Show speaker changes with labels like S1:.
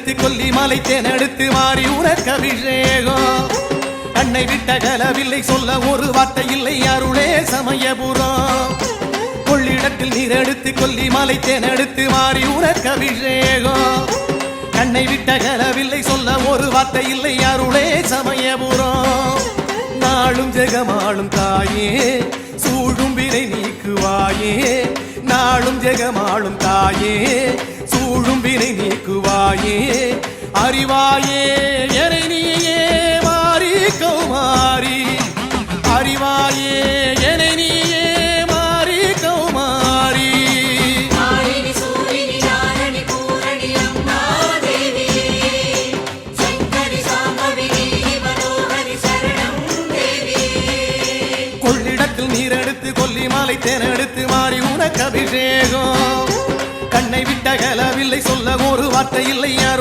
S1: நீரெடுத்து கொல்லிமலை தேனெடுத்து மாறி உனக்கு அபிஷேகம். கண்ணை விட்ட கலவில்லை சொல்ல ஒரு வார்த்தை இல்லை அருளே சமயபுரம். கொள்ளிடத்தில் நீரெடுத்து கொல்லிமலை தேனெடுத்து மாறி உனக்கு அபிஷேகம். கண்ணை விட்ட கலவில்லை சொல்ல ஒரு வார்த்தை இல்லை அருளே சமயபுரம். நாளும் ஜெகமாளும் தாயே சூழும் வினை நீக்குவாயே. நாளும் ஜெகமாளும் தாயே சூழும் வினை நீக்குவாயே. அறிவாயே எனை நீயே மாறி கௌமாரி. அறிவாயே எனை நீயே மாறி கௌமாரி. கொள்ளிடத்தில் நீரெடுத்து கொல்லிமலை தேனெடுத்து மாறி உனக்கு அபிஷேகம். கண்ணை விட்ட கலவில்லை சொல்ல ஒரு வார்த்தை இல்லை